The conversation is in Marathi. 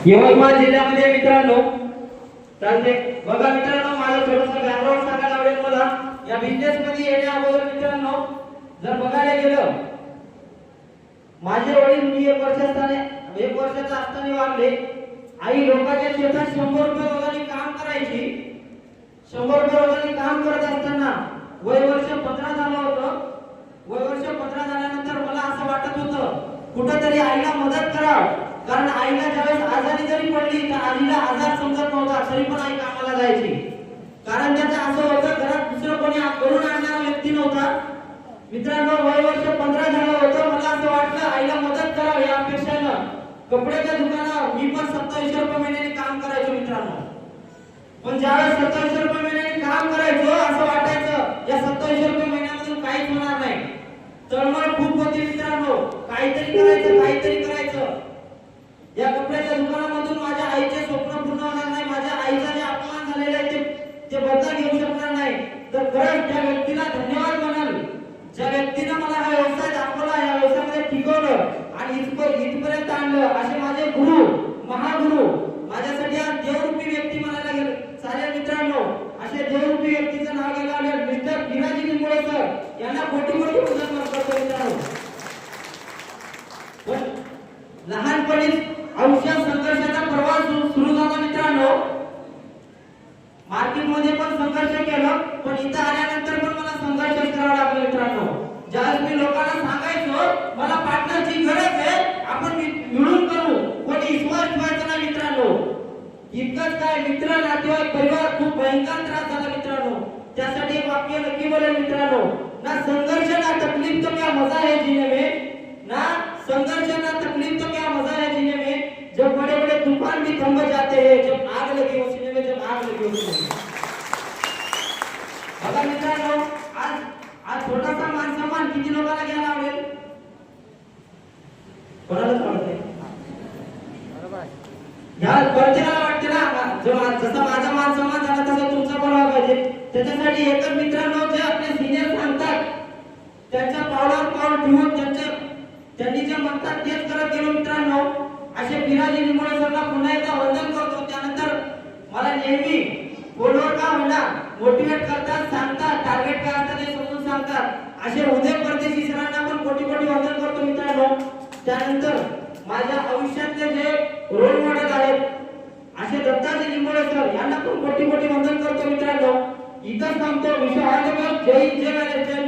यवतमाळ जिल्ह्यामध्ये मित्रांनो चालते बघा मित्रांनो, माझं थोडंसं बॅकग्राऊंड सांगायला आवडेल मला. या बिझनेस मध्ये येण्या अगोदर मित्रांनो जर बघायला गेलं, माझे वडील मी 1 वर्षाचा असताना वारले. आई लोकांच्या शेतात 100 रुपये रोजाने काम करायची. 100 रुपये रोजाने काम करत असताना वय वर्ष 15 झालं होतं. वय वर्ष 15 झाल्यानंतर मला असं वाटत होतं कुठेतरी आईला मदत करावं, कारण आईला ज्यावेळेस आजारी जरी पडली तर आईला आजार समजत नव्हता, तरी पण आई कामाला जायची. कारण त्याचं असं होतं, घरात दुसरं कोणी करून आणणारा व्यक्ती नव्हता. मित्रांनो वय वर्ष 15 झालं होतं. मला असं वाटलं आईला मदत करावी या अपेक्षेनं कपड्याच्या दुकानावर मी पण 2700 रुपये महिन्याने काम करायचो मित्रांनो. पण ज्यावेळेस 2700 रुपये महिन्याने काम करायचो असं वाटायचं या 2700 रुपये महिन्यामधून काहीच होणार नाही. तळमळ खूप होती मित्रांनो, काहीतरी करायचं. या कपड्याच्या दुकानामधून माझ्या आईचे स्वप्न पूर्ण होणार नाही, माझ्या आईचा जे अपमान झालेला आहे ते बदला घेऊ शकणार नाही. तर खरंच त्या व्यक्तीला धन्यवाद म्हणाल, ज्या व्यक्तीने मला हा व्यवसाय दाखवला, या व्यवसायामध्ये टिकवलं आणि इथपर्यंत आणलं. असे माझे गुरु, महागुरु, माझ्यासाठी आज देवरूपी व्यक्ती म्हणायला गेले चालेल मित्रांनो. असे देवरूपी व्यक्तीचं नाव घ्यायला मिस्टर भिराजी निंबोळे सर यांना कोटी मदत करतो मित्रांनो. लहानपणी आयुष्यात संघर्षाचा प्रवास सुरू झाला मित्रांनो. मार्केटमध्ये पण संघर्ष केला, पण इथं आल्यानंतर पण मला संघर्ष करावा लागला मित्रांनो. ज्यावेळेस मी लोकांना सांगायचो मला पार्टनरची गरज आहे, आपण मिळून करू, कोणी विश्वास ठेवायचा नाही मित्रांनो. इतकंच काय, मित्र, नातेवाईक, परिवार खूप भयंकर त्रास झाला मित्रांनो. त्यासाठी एक वाक्य नक्की बोलेल मित्रांनो, ना संघर्ष ना तकलीफ तो क्या मजा है जीने में, ना संघर्ष ना तकलीफ तो क्या मजा है जीने में, जब बड़े बड़े तूफान भी थम जाते हैं, जब आग लगी हो सीने में, जब आग लगी हो सीने में. बघा मित्रांनो, आज छोटासा मान सन्मान किती लोकांना घ्यायला आवडेल? कोणालाच आवडत नाही. या प्रत्येकाला वाटते ना जसा माझा मान सन्मान झाला तसा तुमचा पण व्हायला पाहिजे. त्याच्यासाठी एकच मित्रांनो, जे आपले सिनियर सांगतात त्यांच्या पावलावर पाऊल ठेवून त्यांनी जे म्हणतात तेच करत गेलो मित्रांनो. असे भिराजी निंबोळे सरला पुन्हा एकदा वंदन करतो. त्यानंतर मला नेहमी फोनवर का म्हणा मोटिवेट करतात, सांगतात, टार्गेट काय असतात ते समजून सांगतात. असे उदय परदेशी सरांना पण कोटी वंदन करतो मित्रांनो. त्यानंतर माझ्या आयुष्यातले जे रोल मॉडेल आहेत असे दत्ताजी निंबोळे सर यांना पण कोटी वंदन करतो मित्रांनो. इथंच थांबतो. विश्व जय हिंद, जय महाराष्ट्र.